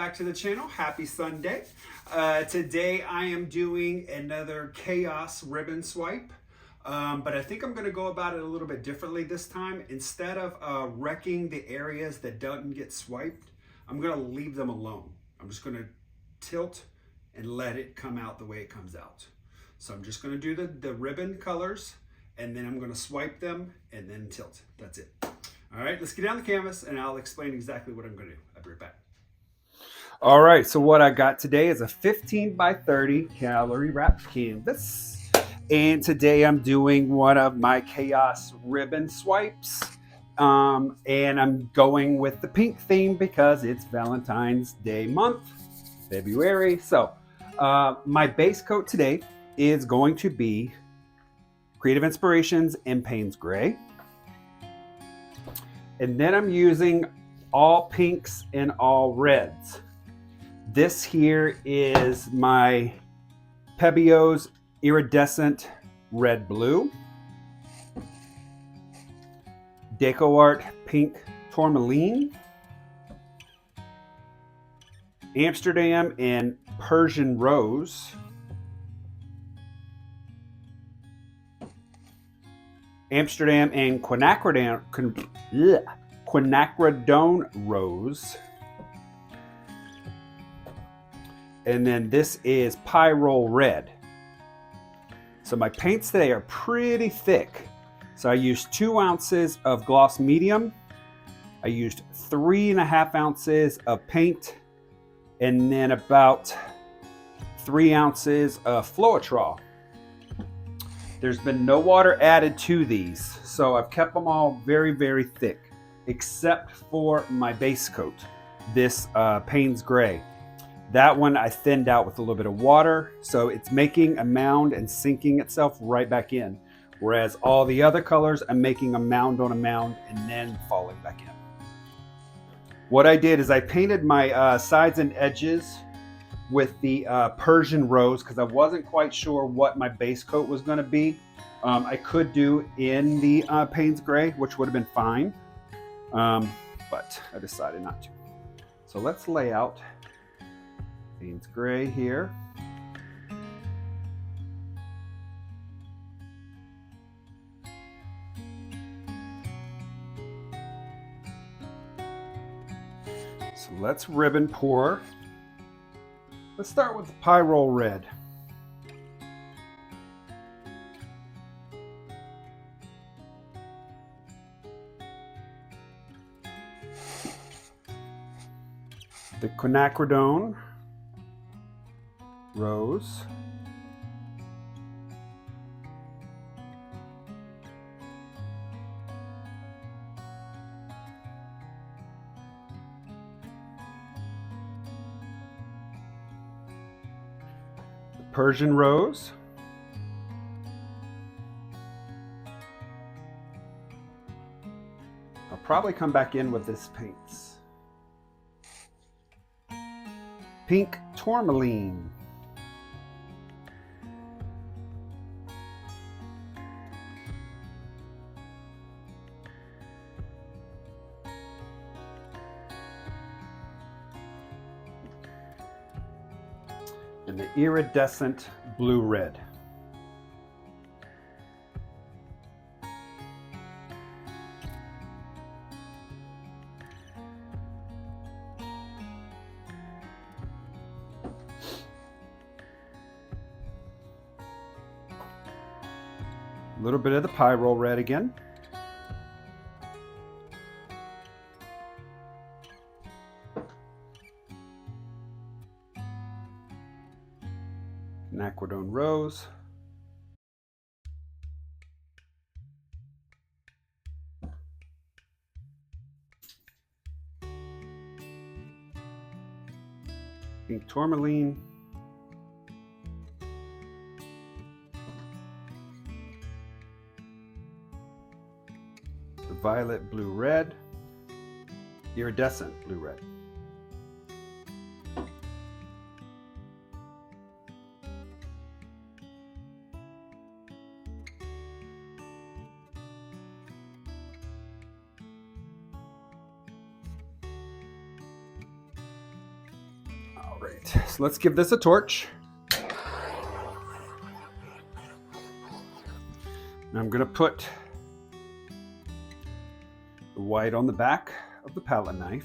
back to the channel. Happy Sunday. Today I am doing another chaos ribbon swipe, but I think I'm going to go about it a little bit differently this time. Instead of wrecking the areas that don't get swiped, I'm going to leave them alone. I'm just going to tilt and let it come out the way it comes out. So I'm just going to do the ribbon colors, and then I'm going to swipe them and then tilt. That's it. All right, let's get down the canvas and I'll explain exactly what I'm going to do. I'll be right back. All right, so what I got today is a 15 by 30 calorie wrapped canvas. And today I'm doing one of my chaos ribbon swipes. And I'm going with the pink theme because it's Valentine's Day month, February. So my base coat today is going to be Creative Inspirations in Paynes Gray. And then I'm using all pinks and all reds. This here is my Pebeo's Iridescent Red Blue, DecoArt Pink Tormoluine, Amsterdam and Persian Rose, Amsterdam and Quinacridone Rose. And then this is Pyrolle Red. So my paints today are pretty thick. So I used 2 ounces of gloss medium. I used 3.5 ounces of paint, and then about 3 ounces of Floetrol. There's been no water added to these, so I've kept them all very, very thick, except for my base coat, this Paynes Gray. That one I thinned out with a little bit of water, so it's making a mound and sinking itself right back in. Whereas all the other colors, I'm making a mound on a mound and then falling back in. What I did is I painted my sides and edges with the Persian Rose because I wasn't quite sure what my base coat was going to be. I could do in the Paynes Gray, which would have been fine, but I decided not to. So let's lay out Paynes Gray here. So let's ribbon pour. Let's start with the Pyrolle Red. The Quinacridone Rose. Persian Rose, I'll probably come back in with this paints. Pink Tormoluine, and the Iridescent Blue Red. A little bit of the Pyrolle Red again. Quinacridone Rose. Pink Tormoluine. The Violet Blue Red. Iridescent Blue Red. All right, so let's give this a torch. I'm going to put the white on the back of the palette knife.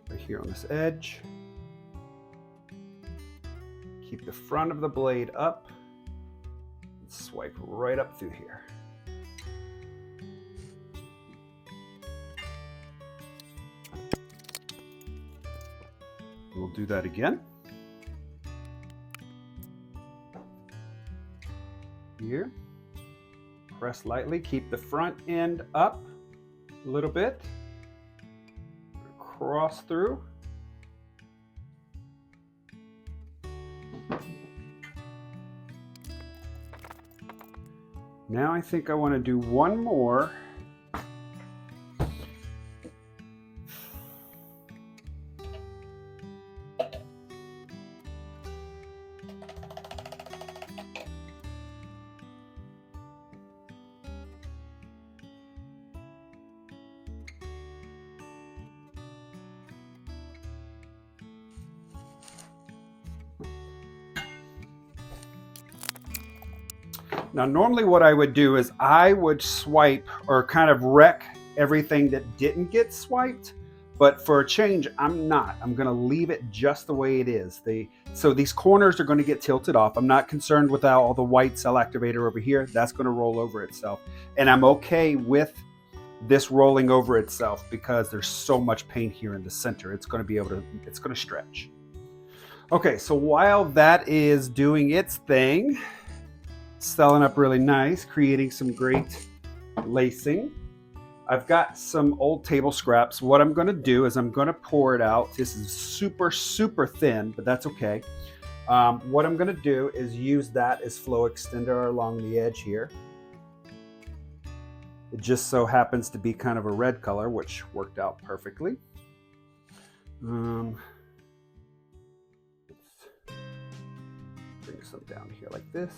Right here on this edge. Keep the front of the blade up. Swipe right up through here. We'll do that again. Here. Press lightly, keep the front end up a little bit. Cross through. Now I think I want to do one more. Now, normally what I would do is I would swipe or kind of wreck everything that didn't get swiped, but for a change, I'm not. I'm gonna leave it just the way it is. So these corners are gonna get tilted off. I'm not concerned with all the white cell activator over here. That's gonna roll over itself. And I'm okay with this rolling over itself because there's so much paint here in the center. It's gonna stretch. Okay, so while that is doing its thing, selling up really nice, creating some great lacing. I've got some old table scraps. What I'm going to do is I'm going to pour it out. This is super, super thin, but that's okay. What I'm going to do is use that as flow extender along the edge here. It just so happens to be kind of a red color, which worked out perfectly. Let's bring some down here like this.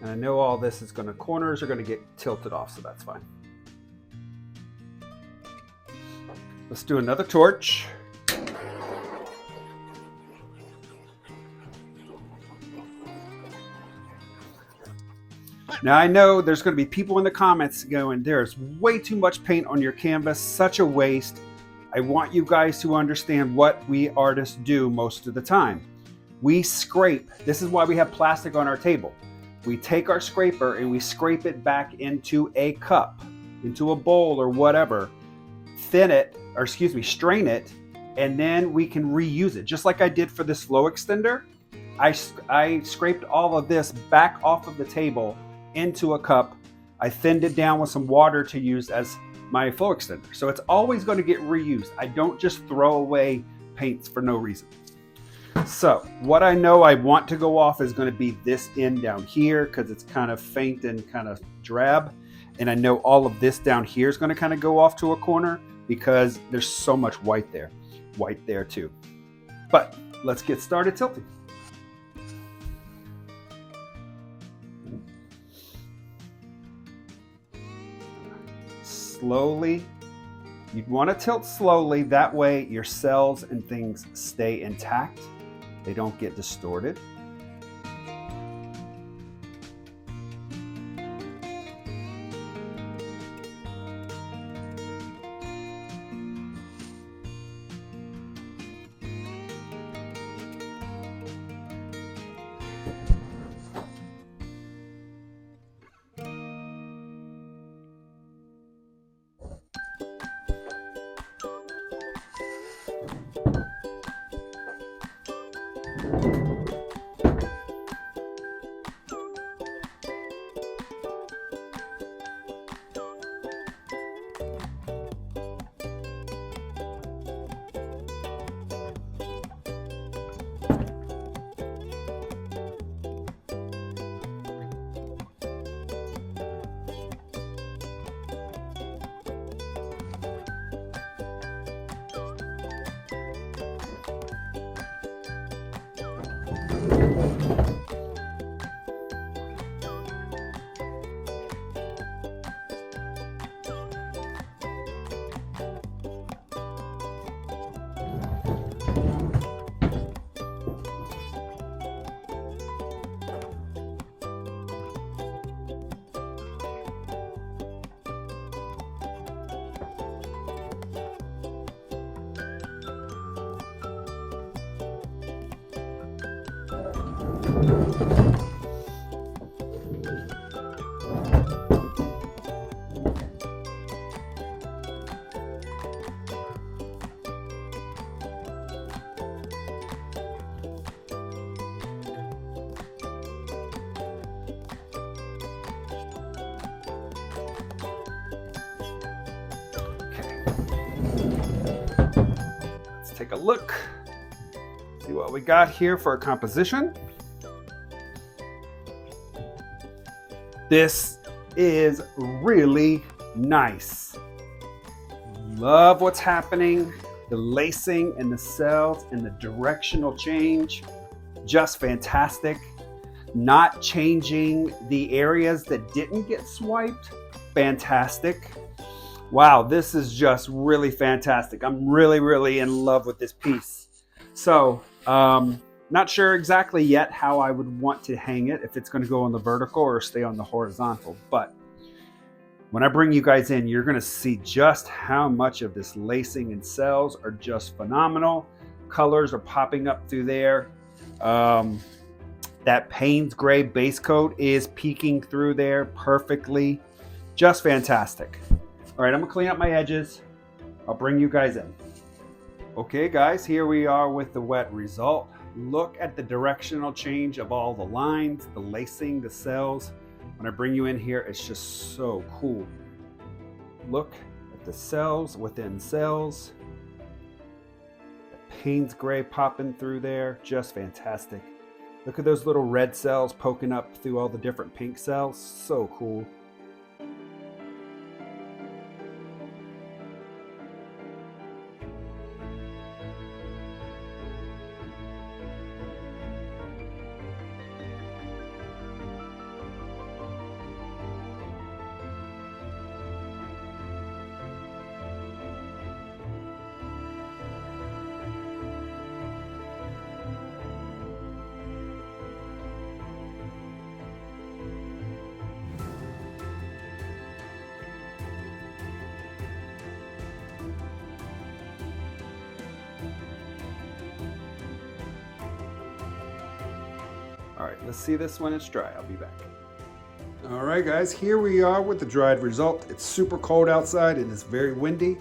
And I know all this is corners are going to get tilted off, so that's fine. Let's do another torch. Now I know there's going to be people in the comments going, there's way too much paint on your canvas, such a waste. I want you guys to understand what we artists do most of the time. We scrape. This is why we have plastic on our table. We take our scraper and we scrape it back into a cup, into a bowl or whatever, strain it, and then we can reuse it. Just like I did for this flow extender, I scraped all of this back off of the table into a cup. I thinned it down with some water to use as my flow extender. So it's always going to get reused. I don't just throw away paints for no reason. So what I know I want to go off is going to be this end down here because it's kind of faint and kind of drab. And I know all of this down here is going to kind of go off to a corner because there's so much white there. White there too. But let's get started tilting. Slowly. You'd want to tilt slowly. That way your cells and things stay intact. They don't get distorted. Take a look, see what we got here for a composition. This is really nice. Love what's happening, the lacing and the cells and the directional change, just fantastic. Not changing the areas that didn't get swiped, fantastic. Wow, this is just really fantastic. I'm really in love with this piece. So, not sure exactly yet how I would want to hang it, if it's going to go on the vertical or stay on the horizontal. But when I bring you guys in, you're going to see just how much of this lacing and cells are just phenomenal. Colors are popping up through there. That Paynes gray base coat is peeking through there perfectly. Just fantastic. All right, I'm gonna clean up my edges. I'll bring you guys in. Okay guys, here we are with the wet result. Look at the directional change of all the lines, the lacing, the cells. When I bring you in here, it's just so cool. Look at the cells within cells. Paynes gray popping through there, just fantastic. Look at those little red cells poking up through all the different pink cells, so cool. All right, let's see this when it's dry. I'll be back. All right, guys, here we are with the dried result. It's super cold outside and it's very windy,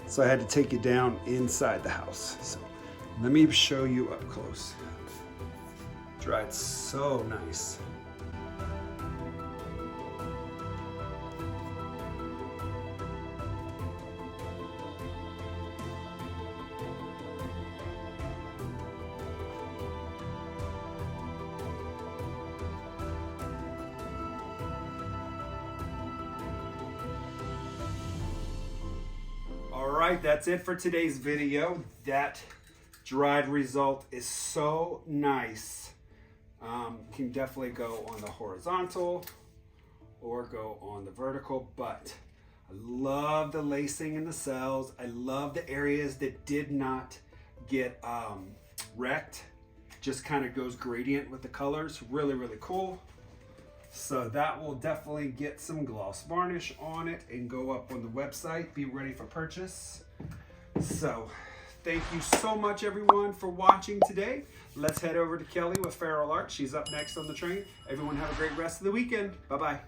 so I had to take it down inside the house. So let me show you up close. Dried so nice. All right, that's it for today's video. That dried result is so nice. Can definitely go on the horizontal or go on the vertical, but I love the lacing in the cells. I love the areas that did not get wrecked. Just kind of goes gradient with the colors. Really cool. So that will definitely get some gloss varnish on it and go up on the website. Be ready for purchase. So thank you so much everyone for watching today. Let's head over to Kelly with Pyrolle Red. She's up next on the train. Everyone have a great rest of the weekend. Bye-bye.